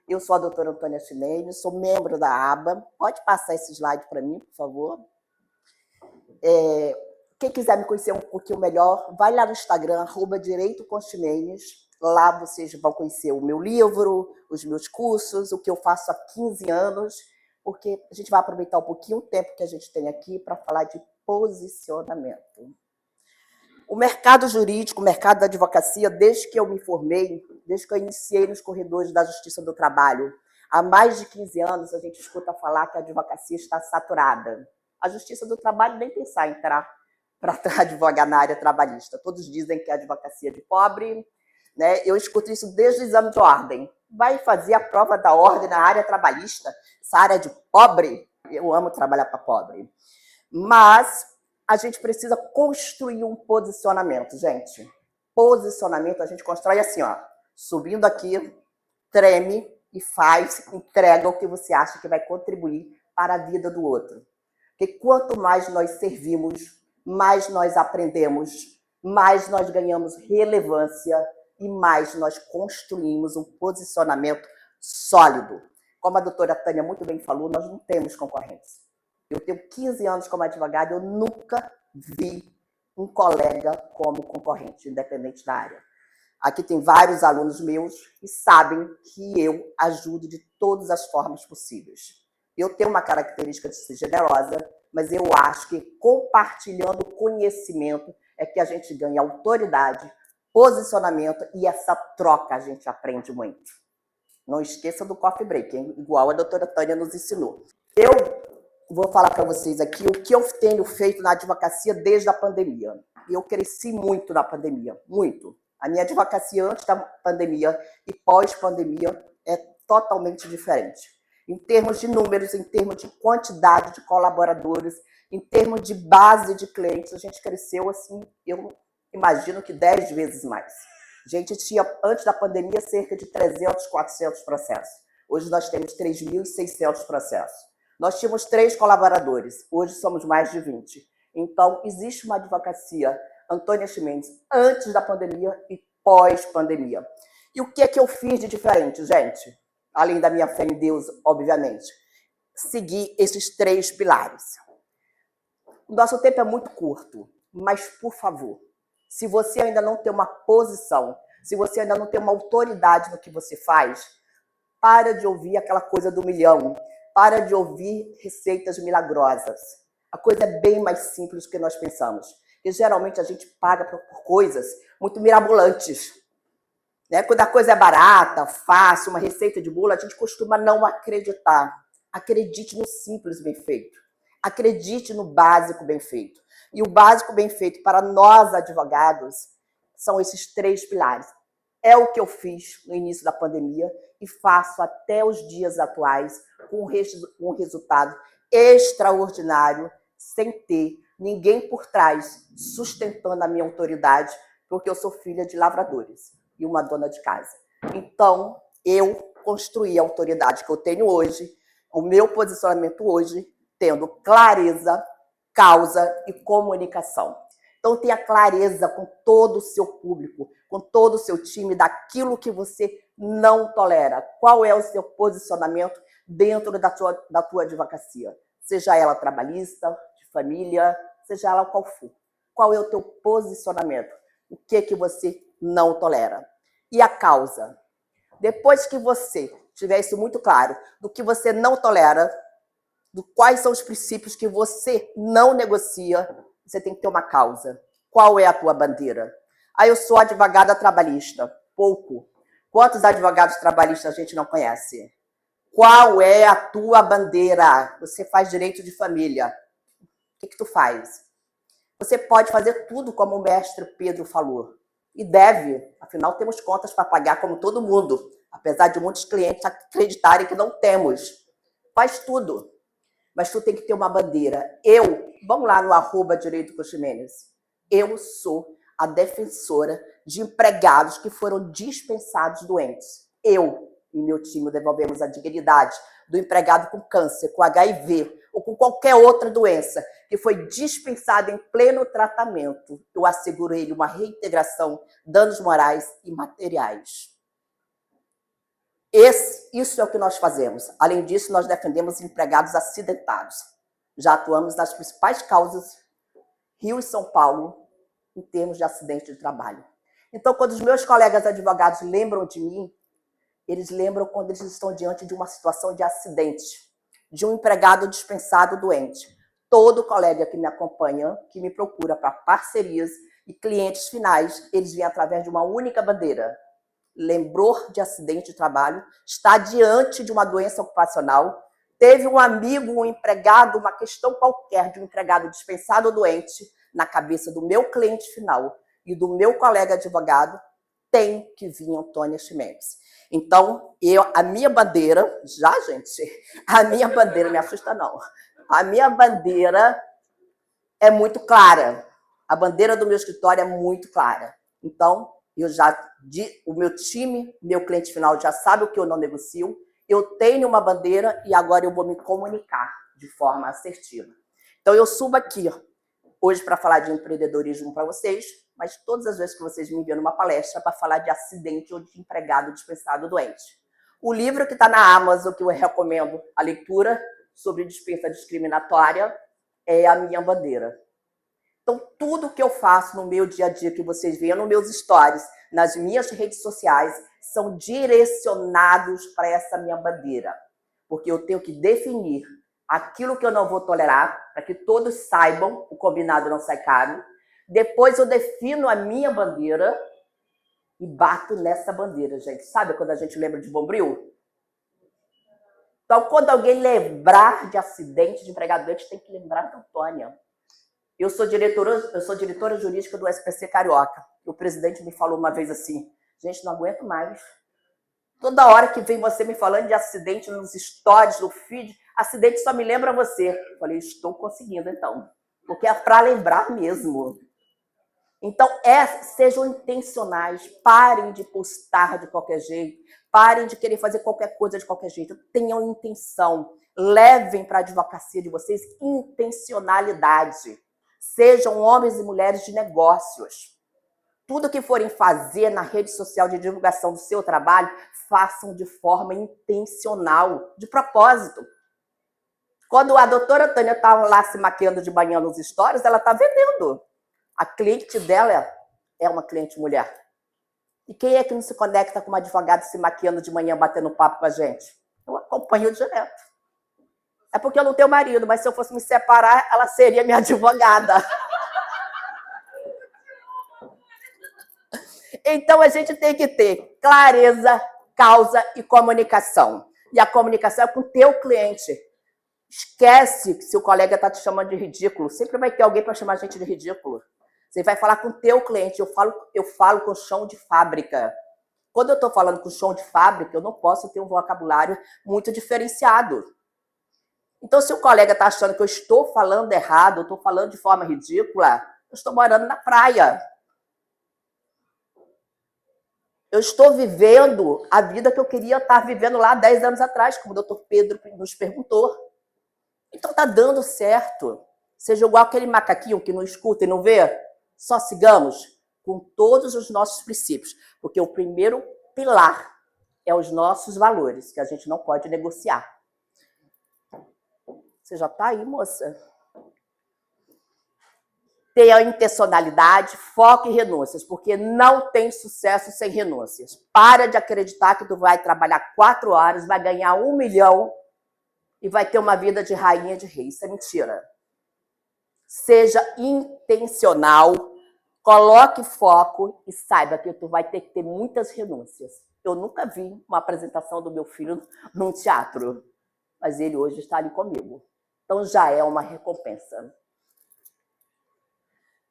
Eu sou a doutora Antônia Ximenes, sou membro da ABA. Pode passar esse slide para mim, por favor? Quem quiser me conhecer um pouquinho melhor, vai lá no Instagram, @direitocomximenes. Lá vocês vão conhecer o meu livro, os meus cursos, o que eu faço há 15 anos, porque a gente vai aproveitar um pouquinho o tempo que a gente tem aqui para falar de posicionamento. O mercado jurídico, o mercado da advocacia, desde que eu me formei, desde que eu iniciei nos corredores da Justiça do Trabalho, há mais de 15 anos a gente escuta falar que a advocacia está saturada. A Justiça do Trabalho nem pensar em entrar para advogar na área trabalhista. Todos dizem que a advocacia é de pobre, né? Eu escuto isso desde o exame de ordem. Vai fazer a prova da ordem na área trabalhista? Essa área é de pobre? Eu amo trabalhar para pobre. Mas a gente precisa construir um posicionamento, gente. Posicionamento a gente constrói assim, ó, subindo aqui, treme e faz, entrega o que você acha que vai contribuir para a vida do outro. Porque quanto mais nós servimos, mais nós aprendemos, mais nós ganhamos relevância e mais nós construímos um posicionamento sólido. Como a doutora Tânia muito bem falou, nós não temos concorrentes. Eu tenho 15 anos como advogada, eu nunca vi um colega como concorrente, independente da área. Aqui tem vários alunos meus que sabem que eu ajudo de todas as formas possíveis. Eu tenho uma característica de ser generosa, mas eu acho que compartilhando conhecimento é que a gente ganha autoridade, posicionamento e essa troca a gente aprende muito. Não esqueça do coffee break, hein? Igual a doutora Tânia nos ensinou. Eu vou falar para vocês aqui o que eu tenho feito na advocacia desde a pandemia. Eu cresci muito na pandemia, muito. A minha advocacia antes da pandemia e pós-pandemia é totalmente diferente. Em termos de números, em termos de quantidade de colaboradores, em termos de base de clientes, a gente cresceu assim, eu imagino que 10 vezes mais. A gente tinha, antes da pandemia, cerca de 300, 400 processos. Hoje nós temos 3.600 processos. Nós tínhamos 3 colaboradores, hoje somos mais de 20. Então, existe uma advocacia Antônia Ximenes antes da pandemia e pós-pandemia. E o que é que eu fiz de diferente, gente? Além da minha fé em Deus, obviamente. Seguir esses 3 pilares. O nosso tempo é muito curto, mas, por favor, se você ainda não tem uma posição, se você ainda não tem uma autoridade no que você faz, para de ouvir aquela coisa do milhão. Para de ouvir receitas milagrosas. A coisa é bem mais simples do que nós pensamos. E geralmente a gente paga por coisas muito mirabolantes. Né? Quando a coisa é barata, fácil, uma receita de bolo, a gente costuma não acreditar. Acredite no simples bem feito. Acredite no básico bem feito. E o básico bem feito para nós advogados são esses 3 pilares. É o que eu fiz no início da pandemia e faço até os dias atuais com um resultado extraordinário, sem ter ninguém por trás sustentando a minha autoridade, porque eu sou filha de lavradores e uma dona de casa. Então, eu construí a autoridade que eu tenho hoje, o meu posicionamento hoje, tendo clareza, causa e comunicação. Então, tenha clareza com todo o seu público, com todo o seu time, daquilo que você não tolera. Qual é o seu posicionamento dentro da tua advocacia? Seja ela trabalhista, de família, seja ela qual for. Qual é o teu posicionamento? O que você não tolera? E a causa? Depois que você tiver isso muito claro, do que você não tolera, do quais são os princípios que você não negocia, você tem que ter uma causa. Qual é a tua bandeira? Eu sou advogada trabalhista. Pouco. Quantos advogados trabalhistas a gente não conhece? Qual é a tua bandeira? Você faz direito de família. O que tu faz? Você pode fazer tudo como o mestre Pedro falou. E deve. Afinal, temos contas para pagar como todo mundo. Apesar de muitos clientes acreditarem que não temos. Faz tudo. Mas tu tem que ter uma bandeira. Vamos lá no @direitocomximenes. Eu sou a defensora de empregados que foram dispensados doentes. Eu e meu time devolvemos a dignidade do empregado com câncer, com HIV ou com qualquer outra doença que foi dispensado em pleno tratamento. Eu asseguro a ele uma reintegração, danos morais e materiais. Isso é o que nós fazemos. Além disso, nós defendemos empregados acidentados. Já atuamos nas principais causas, Rio e São Paulo, em termos de acidente de trabalho. Então, quando os meus colegas advogados lembram de mim, eles lembram quando eles estão diante de uma situação de acidente, de um empregado dispensado doente. Todo colega que me acompanha, que me procura para parcerias e clientes finais, eles vêm através de uma única bandeira. Lembrou de acidente de trabalho, está diante de uma doença ocupacional, teve um amigo, um empregado, uma questão qualquer de um empregado dispensado ou doente, na cabeça do meu cliente final e do meu colega advogado, tem que vir Antônia Ximenes. Então, a minha bandeira, a minha bandeira, me assusta não, a minha bandeira é muito clara, a bandeira do meu escritório é muito clara. Então, o meu time, meu cliente final já sabe o que eu não negocio, eu tenho uma bandeira e agora eu vou me comunicar de forma assertiva. Então, eu subo aqui hoje para falar de empreendedorismo para vocês, mas todas as vezes que vocês me enviam numa palestra para falar de acidente ou de empregado dispensado doente. O livro que está na Amazon, que eu recomendo a leitura sobre dispensa discriminatória, é a minha bandeira. Então, tudo que eu faço no meu dia a dia, que vocês veem nos meus stories, nas minhas redes sociais, são direcionados para essa minha bandeira. Porque eu tenho que definir aquilo que eu não vou tolerar, para que todos saibam, o combinado não sai caro. Depois eu defino a minha bandeira e bato nessa bandeira, gente. Sabe quando a gente lembra de Bombril? Então, quando alguém lembrar de acidente de empregado doente, tem que lembrar da Antônia. Eu sou diretora jurídica do SPC Carioca. O presidente me falou uma vez assim, gente, não aguento mais. Toda hora que vem você me falando de acidente nos stories, no feed, acidente só me lembra você. Eu falei, estou conseguindo então, porque é para lembrar mesmo. Então, sejam intencionais, parem de postar de qualquer jeito, parem de querer fazer qualquer coisa de qualquer jeito, tenham intenção, levem para a advocacia de vocês intencionalidade. Sejam homens e mulheres de negócios. Tudo que forem fazer na rede social de divulgação do seu trabalho, façam de forma intencional, de propósito. Quando a doutora Tânia está lá se maquiando de manhã nos stories, ela está vendendo. A cliente dela é uma cliente mulher. E quem é que não se conecta com uma advogada se maquiando de manhã, batendo papo com a gente? Eu acompanho direto. É porque eu não tenho marido, mas se eu fosse me separar, ela seria minha advogada. Então, a gente tem que ter clareza, causa e comunicação. E a comunicação é com o teu cliente. Esquece que se o colega está te chamando de ridículo. Sempre vai ter alguém para chamar a gente de ridículo. Você vai falar com o teu cliente. Eu falo com chão de fábrica. Quando eu estou falando com chão de fábrica, eu não posso ter um vocabulário muito diferenciado. Então, se o colega está achando que eu estou falando errado, eu estou falando de forma ridícula, eu estou morando na praia. Eu estou vivendo a vida que eu queria estar vivendo lá 10 anos atrás, como o doutor Pedro nos perguntou. Então, está dando certo. Seja igual aquele macaquinho que não escuta e não vê. Só sigamos com todos os nossos princípios. Porque o primeiro pilar é os nossos valores, que a gente não pode negociar. Você já está aí, moça? Tenha intencionalidade, foco e renúncias, porque não tem sucesso sem renúncias. Para de acreditar que tu vai trabalhar 4 horas, vai ganhar 1 milhão e vai ter uma vida de rainha de rei. Isso é mentira. Seja intencional, coloque foco e saiba que tu vai ter que ter muitas renúncias. Eu nunca vi uma apresentação do meu filho num teatro, mas ele hoje está ali comigo. Então já é uma recompensa.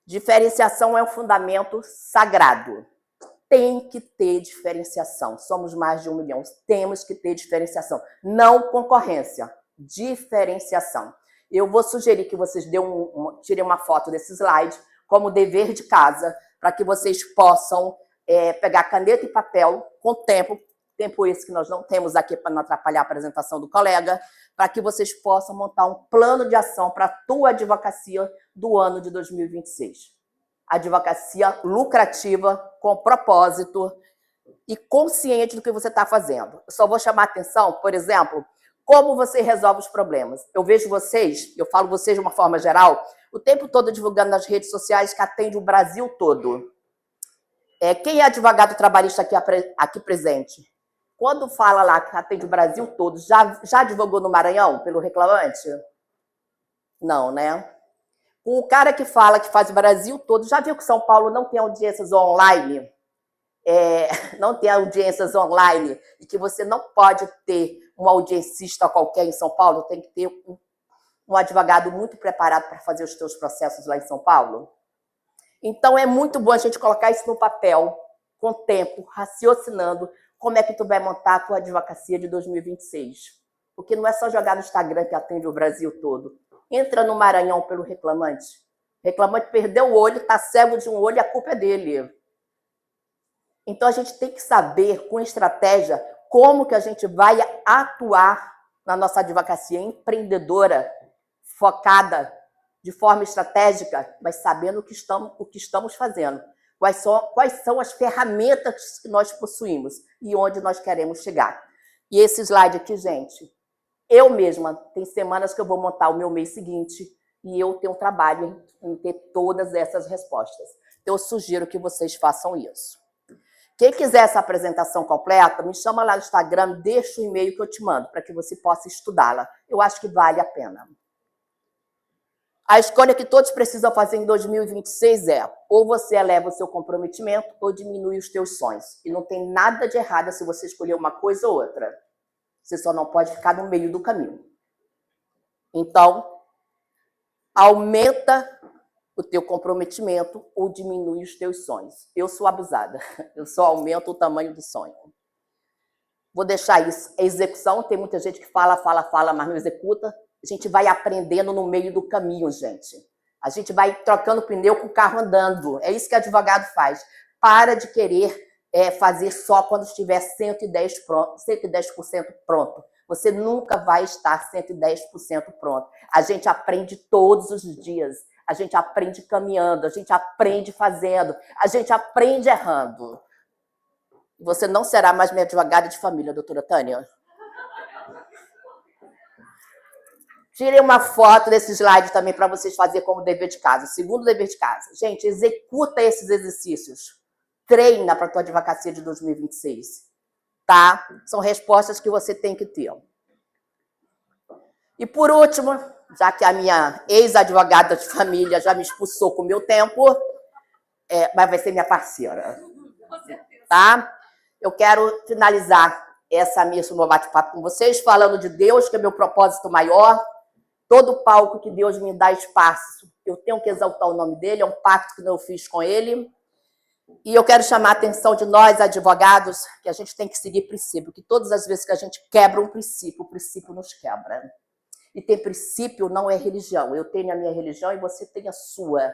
Diferenciação é um fundamento sagrado. Tem que ter diferenciação. Somos mais de 1 milhão. Temos que ter diferenciação. Não concorrência. Diferenciação. Eu vou sugerir que vocês tirem uma foto desse slide como dever de casa, para que vocês possam pegar caneta e papel com tempo esse que nós não temos aqui para não atrapalhar a apresentação do colega, para que vocês possam montar um plano de ação para a tua advocacia do ano de 2026. Advocacia lucrativa, com propósito, e consciente do que você está fazendo. Eu só vou chamar atenção, por exemplo, como você resolve os problemas. Eu vejo vocês, eu falo vocês de uma forma geral, o tempo todo divulgando nas redes sociais que atende o Brasil todo. Quem é advogado trabalhista aqui presente? Quando fala lá que atende o Brasil todo, já advogou no Maranhão pelo reclamante? Não, né? O cara que fala que faz o Brasil todo, já viu que São Paulo não tem audiências online? Não tem audiências online e que você não pode ter um audiencista qualquer em São Paulo, tem que ter um advogado muito preparado para fazer os seus processos lá em São Paulo? Então, é muito bom a gente colocar isso no papel, com tempo, raciocinando como é que tu vai montar a tua advocacia de 2026. Porque não é só jogar no Instagram que atende o Brasil todo. Entra no Maranhão pelo reclamante. O reclamante perdeu o olho, está cego de um olho, a culpa é dele. Então, a gente tem que saber, com estratégia, como que a gente vai atuar na nossa advocacia empreendedora, focada, de forma estratégica, mas sabendo o que estamos fazendo. Quais são as ferramentas que nós possuímos e onde nós queremos chegar. E esse slide aqui, gente, eu mesma, tem semanas que eu vou montar o meu mês seguinte e eu tenho um trabalho em ter todas essas respostas. Então, eu sugiro que vocês façam isso. Quem quiser essa apresentação completa, me chama lá no Instagram, deixa o e-mail que eu te mando, para que você possa estudá-la. Eu acho que vale a pena. A escolha que todos precisam fazer em 2026 é ou você eleva o seu comprometimento ou diminui os teus sonhos. E não tem nada de errado se você escolher uma coisa ou outra. Você só não pode ficar no meio do caminho. Então, aumenta o teu comprometimento ou diminui os teus sonhos. Eu sou abusada. Eu só aumento o tamanho do sonho. Vou deixar isso. A execução, tem muita gente que fala, mas não executa. A gente vai aprendendo no meio do caminho, gente. A gente vai trocando pneu com o carro andando. É isso que advogado faz. Para de querer fazer só quando estiver 110% pronto. Você nunca vai estar 110% pronto. A gente aprende todos os dias. A gente aprende caminhando, a gente aprende fazendo, a gente aprende errando. Você não será mais minha advogada de família, doutora Tânia. Tirei uma foto desse slide também para vocês fazerem como dever de casa. Segundo dever de casa. Gente, executa esses exercícios. Treina para a tua advocacia de 2026. Tá? São respostas que você tem que ter. E por último, já que a minha ex-advogada de família já me expulsou com o meu tempo, mas vai ser minha parceira. Tá? Eu quero finalizar esse meu bate-papo com vocês, falando de Deus, que é meu propósito maior. Todo palco que Deus me dá espaço, eu tenho que exaltar o nome dele, é um pacto que eu fiz com ele. E eu quero chamar a atenção de nós, advogados, que a gente tem que seguir princípio, que todas as vezes que a gente quebra um princípio, o princípio nos quebra. E ter princípio não é religião. Eu tenho a minha religião e você tem a sua.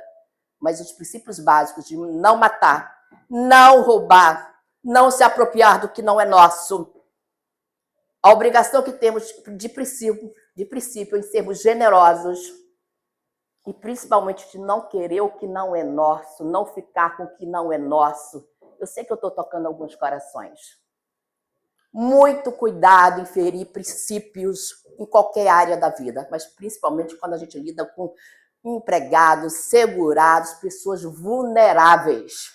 Mas os princípios básicos de não matar, não roubar, não se apropriar do que não é nosso. A obrigação que temos de princípio em sermos generosos e principalmente de não querer o que não é nosso, não ficar com o que não é nosso. Eu sei que eu estou tocando alguns corações. Muito cuidado em ferir princípios em qualquer área da vida, mas principalmente quando a gente lida com empregados, segurados, pessoas vulneráveis.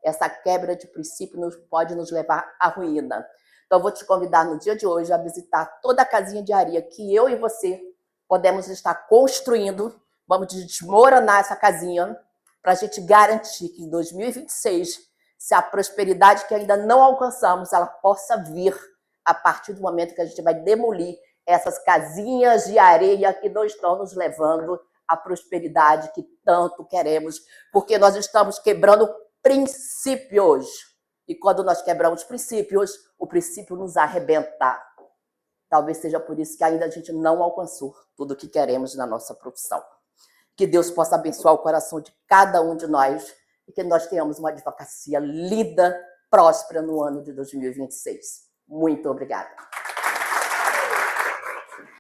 Essa quebra de princípio pode nos levar à ruína. Então, eu vou te convidar no dia de hoje a visitar toda a casinha de areia que eu e você podemos estar construindo. Vamos desmoronar essa casinha para a gente garantir que em 2026, se a prosperidade que ainda não alcançamos, ela possa vir a partir do momento que a gente vai demolir essas casinhas de areia que não estão nos levando à prosperidade que tanto queremos, porque nós estamos quebrando princípios. E quando nós quebramos princípios, o princípio nos arrebenta. Talvez seja por isso que ainda a gente não alcançou tudo o que queremos na nossa profissão. Que Deus possa abençoar o coração de cada um de nós e que nós tenhamos uma advocacia linda, próspera no ano de 2026. Muito obrigada.